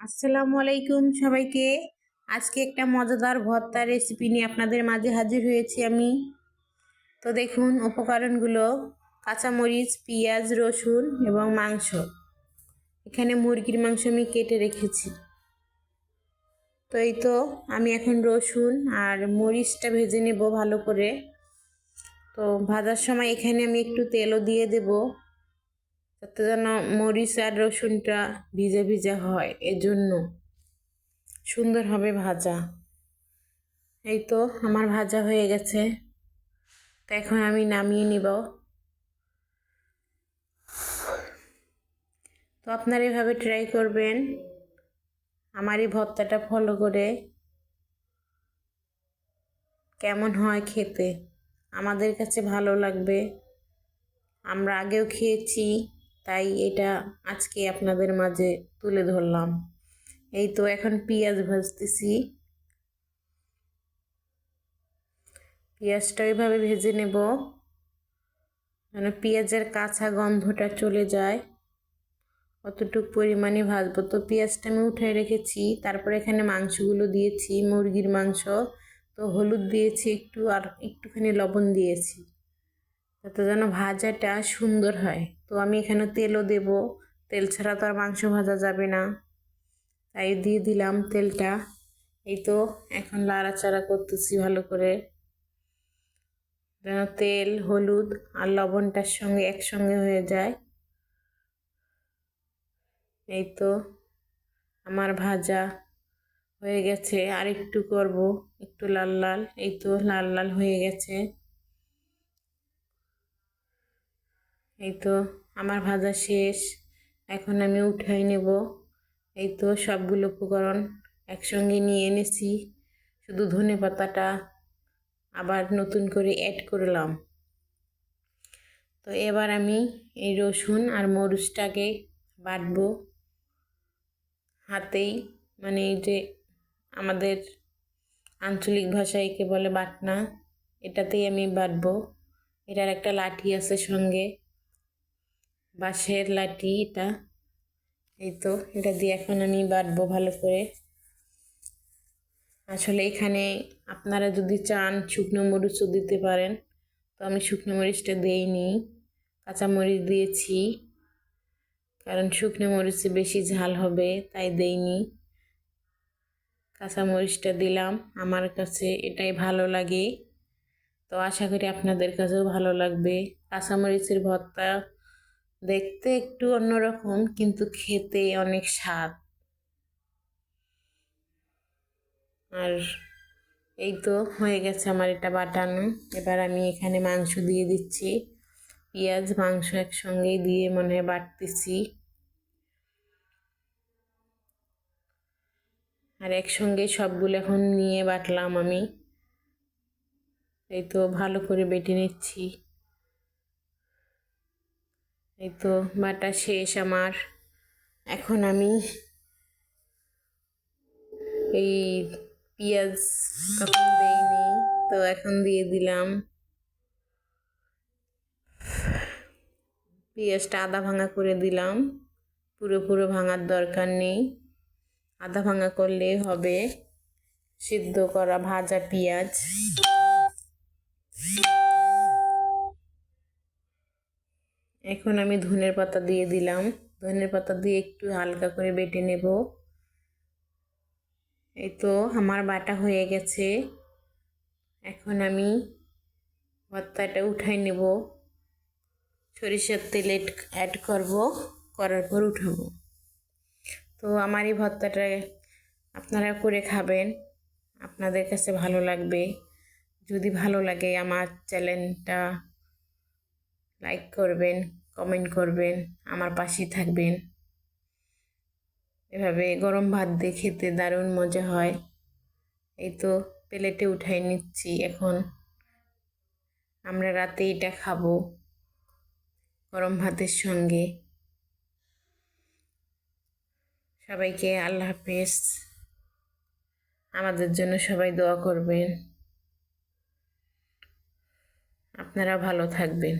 আসসালামু আলাইকুম সবাইকে। আজকে একটা মজাদার ভর্তার রেসিপি নিয়ে আপনাদের মাঝে হাজির হয়েছি আমি। তো দেখুন উপকরণগুলো: কাঁচামরিচ, পেঁয়াজ, রসুন এবং মাংস। এখানে মুরগির মাংস আমি কেটে রেখেছি। তো এই তো আমি এখন রসুন আর মরিচটা ভেজে নেব ভালো করে। তো ভাজার সময় এখানে আমি একটু তেলও দিয়ে দেব, যাতে যেন মরিচ আর রসুনটা ভিজে ভিজে হয়, এজন্য সুন্দর হবে ভাজা। এই তো আমার ভাজা হয়ে গেছে, তো এখন আমি নামিয়ে নিব। তো আপনারা এভাবে ট্রাই করবেন আমার এই ভর্তাটা ফলো করে। কেমন হয় খেতে আমাদের কাছে ভালো লাগবে, আমরা আগেও খেয়েছি, তাই এটা আজকে আপনাদের মাঝে তুলে ধরলাম। এই তো এখন পেঁয়াজ ভাজতেছি, পেঁয়াজটা ওইভাবে ভেজে নেব যেন পেঁয়াজের কাঁচা গন্ধটা চলে যায়, অতটুকু পরিমাণে ভাজবো। তো পেঁয়াজটা আমি উঠায় রেখেছি, তারপরে এখানে মাংসগুলো দিয়েছি, মুরগির মাংস। তো হলুদ দিয়েছি একটু, আর একটুখানি লবণ দিয়েছি, যাতে যেন ভাজাটা সুন্দর হয়। তো আমি এখানে তেলও দেব, তেল ছাড়া তো আর মাংস ভাজা যাবে না, তাই দিয়ে দিলাম তেলটা। এই তো এখন লাড়াচাড়া করতেছি ভালো করে, যেন তেল, হলুদ আর লবণটার সঙ্গে একসঙ্গে হয়ে যায়। এই তো আমার ভাজা হয়ে গেছে, আর একটু করব, একটু লাল লাল। এই তো লাল লাল হয়ে গেছে। এই তো আমার ভাজা শেষ, এখন আমি উঠাই নেব। এই তো সবগুলো উপকরণ একসঙ্গে নিয়ে এনেছি, শুধু ধনেপাতাটা আবার নতুন করে অ্যাড করলাম। তো এবার আমি এই রসুন আর মরিচটাকে বাটবো হাতেই, মানে এই যে আমাদের আঞ্চলিক ভাষায় একে বলে বাটনা, এটাতেই আমি বাটবো। এটার একটা লাঠি আছে সঙ্গে, বাঁশের লাঠি এটা। এই তো এটা দিয়ে এখন আমি বাটবো ভালো করে। আসলে এখানে আপনারা যদি চান শুকনো মরিচও দিতে পারেন, তো আমি শুকনো মরিচটা দিইনি, কাঁচা মরিচ দিয়েছি, কারণ শুকনো মরিচে বেশি ঝাল হবে, তাই দেইনি। কাঁচা মরিচটা দিলাম, আমার কাছে এটাই ভালো লাগে। তো আশা করি আপনাদের কাছেও ভালো লাগবে। কাঁচামরিচের ভর্তা দেখতে একটু অন্যরকম, কিন্তু খেতে অনেক স্বাদ। আর এই তো হয়ে গেছে আমার এটা বাটানো। এবার আমি এখানে মাংস দিয়ে দিচ্ছি, পেঁয়াজ মাংস একসঙ্গেই দিয়ে মনে হয় বাটতেছি, আর একসঙ্গে সবগুলো এখন নিয়ে বাটলাম আমি। এই তো ভালো করে বেটে নিচ্ছি। এই তো বাটা শেষ আমার। এখন আমি এই পেঁয়াজ তখন দেইনি, তো এখন দিয়ে দিলাম। পেঁয়াজটা আধা ভাঙা করে দিলাম, পুরো ভাঙার দরকার নেই, আধা ভাঙা করলে হবে। সিদ্ধ করা ভাজা পেঁয়াজ। এখন আমি ধনের পাতা দিয়ে দিলাম, ধনের পাতা দিয়ে একটু হালকা করে বেটে নেব। এই তো আমার বাটা হয়ে গেছে, এখন আমি ভর্তাটা উঠাই নেব, সরিষার তেল অ্যাড করব, করার পর উঠাবো। তো আমার এই ভর্তাটা আপনারা করে খাবেন, আপনাদের কাছে ভালো লাগবে। যদি ভালো লাগে আমার চ্যানেলটা লাইক করবেন, কমেন্ট করবেন, আমার পাশেই থাকবেন। এভাবে গরম ভাত দিয়ে খেতে দারুণ মজা হয়। এই তো প্লেটে উঠাই নিচ্ছি, এখন আমরা রাতে এটা খাবো গরম ভাতের সঙ্গে। সবাইকে আল্লাহ হাফেজ, আমাদের জন্য সবাই দোয়া করবেন, আপনারা ভালো থাকবেন।